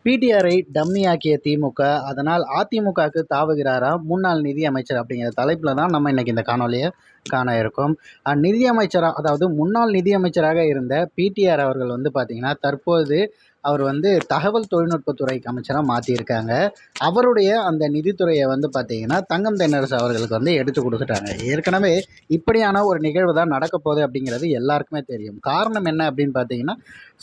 பிடிஆரை டம்மியாக்கிய திமுக, அதனால் அதிமுகவுக்கு தாவுகிறாரா முன்னாள் நிதியமைச்சர் அப்படிங்கிற தலைப்பில் தான் நம்ம இன்னைக்கு இந்த காணொலியை காண இருக்கோம். நிதியமைச்சராக, அதாவது முன்னாள் நிதியமைச்சராக இருந்த பிடிஆர் அவர்கள் பார்த்தீங்கன்னா, தற்போது அவர் தகவல் தொழில்நுட்பத்துறைக்கு அமைச்சராக மாற்றியிருக்காங்க. அவருடைய அந்த நிதித்துறையை பார்த்தீங்கன்னா, தங்கம் தென்னரசு அவர்களுக்கு எடுத்து கொடுத்துட்டாங்க. ஏற்கனவே இப்படியான ஒரு நிகழ்வு தான் நடக்க போகுது அப்படிங்கிறது எல்லாருக்குமே தெரியும். காரணம் என்ன அப்படின்னு பார்த்தீங்கன்னா,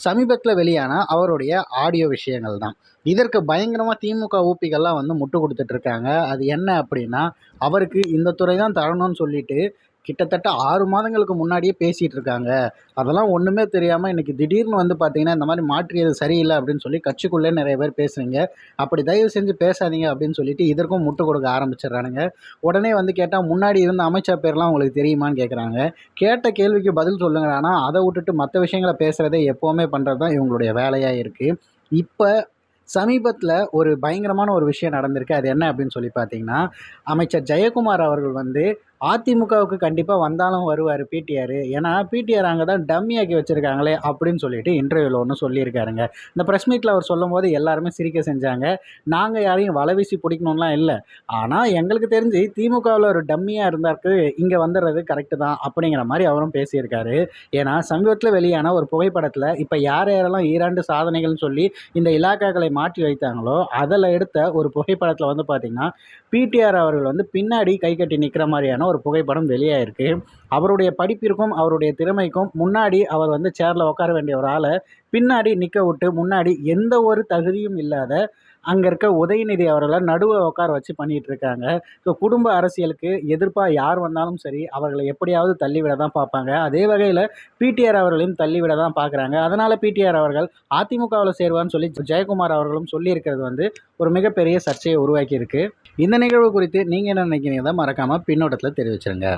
சமீபத்தில் வெளியான அவருடைய ஆடியோ விஷயங்கள் தான். இதற்கு பயங்கரமாக திமுக ஊப்பிகள்லாம் முட்டு கொடுத்துட்ருக்காங்க. அது என்ன அப்படின்னா, அவருக்கு இந்த துறை தான் தரணும்னு சொல்லிட்டு கிட்டத்தட்ட 6 மாதங்களுக்கு முன்னாடியே பேசிகிட்டு இருக்காங்க. அதெல்லாம் ஒன்றுமே தெரியாமல் இன்றைக்கி திடீர்னு பார்த்தீங்கன்னா, இந்த மாதிரி மாற்றியது சரியில்லை அப்படின்னு சொல்லி கட்சிக்குள்ளே நிறைய பேர் பேசுகிறீங்க. அப்படி தயவு செஞ்சு பேசாதீங்க அப்படின்னு சொல்லிட்டு இதற்கும் முட்டு கொடுக்க ஆரம்பிச்சிடுறானுங்க. உடனே கேட்டால் முன்னாடி இருந்த அமைச்சர் பேர்லாம் உங்களுக்கு தெரியுமான்னு கேட்குறாங்க. கேட்ட கேள்விக்கு பதில் சொல்லுங்க. ஆனால் அதை விட்டுட்டு மற்ற விஷயங்களை பேசுகிறதே எப்போவுமே பண்ணுறது தான் இவங்களுடைய வேலையாக இருக்குது. இப்போ சமீபத்தில் ஒரு பயங்கரமான ஒரு விஷயம் நடந்திருக்கு. அது என்ன அப்படின்னு சொல்லி பார்த்தீங்கன்னா, அமைச்சர் ஜெயக்குமார் அவர்கள் அதிமுகவுக்கு கண்டிப்பாக வந்தாலும் வருவார் பிடிஆர். ஏன்னா பிடிஆர் அங்கே தான் டம்மி ஆக்கி வச்சுருக்காங்களே அப்படின்னு சொல்லிட்டு இன்டர்வியூவில் ஒன்று சொல்லியிருக்காருங்க. இந்த ப்ரெஸ் மீட்டில் அவர் சொல்லும் போது எல்லாருமே சிரிக்க செஞ்சாங்க. நாங்கள் யாரையும் வலை வீசி பிடிக்கணும்லாம் இல்லை, ஆனால் எங்களுக்கு தெரிஞ்சு திமுகவில் ஒரு டம்மியாக இருந்தாருக்கு இங்கே வந்துடுறது கரெக்டு தான் அப்படிங்கிற மாதிரி அவரும் பேசியிருக்காரு. ஏன்னா சமீபத்தில் வெளியான ஒரு புகைப்படத்தில் இப்போ யார் யாரெல்லாம் ஈராண்டு சாதனைகள்னு சொல்லி இந்த இலாக்காக்களை மாற்றி வைத்தாங்களோ அதில் எடுத்த ஒரு புகைப்படத்தில் பார்த்திங்கன்னா, பிடிஆர் அவர்கள் பின்னாடி கை கட்டி நிற்கிற மாதிரியான ஒரு புகைப்படம் வெளியாயிருக்கு. அவருடைய படிப்பிற்கும் அவருடைய திறமைக்கும் முன்னாடி அவர் சேரில் உட்கார வேண்டிய ஒரு ஆளை பின்னாடி நிற்க விட்டு, முன்னாடி எந்த ஒரு தகுதியும் இல்லாத அங்கே இருக்க உதயநிதி அவர்களை நடுவில் உட்கார வச்சு பண்ணிகிட்டு இருக்காங்க. ஸோ குடும்ப அரசியலுக்கு எதிர்ப்பாக யார் வந்தாலும் சரி, அவர்களை எப்படியாவது தள்ளிவிட தான் பார்ப்பாங்க. அதே வகையில் பிடிஆர் அவர்களையும் தள்ளிவிட தான் பார்க்குறாங்க. அதனால் பிடிஆர் அவர்கள் அதிமுகவில் சேருவான்னு சொல்லி ஜெயக்குமார் அவர்களும் சொல்லியிருக்கிறது ஒரு மிகப்பெரிய சர்ச்சையை உருவாக்கியிருக்கு. இந்த நிகழ்வு குறித்து நீங்கள் என்ன நினைக்கிறீங்க? மறக்காமல் பின்னோட்டத்தில் தெரிவிச்சிருங்க.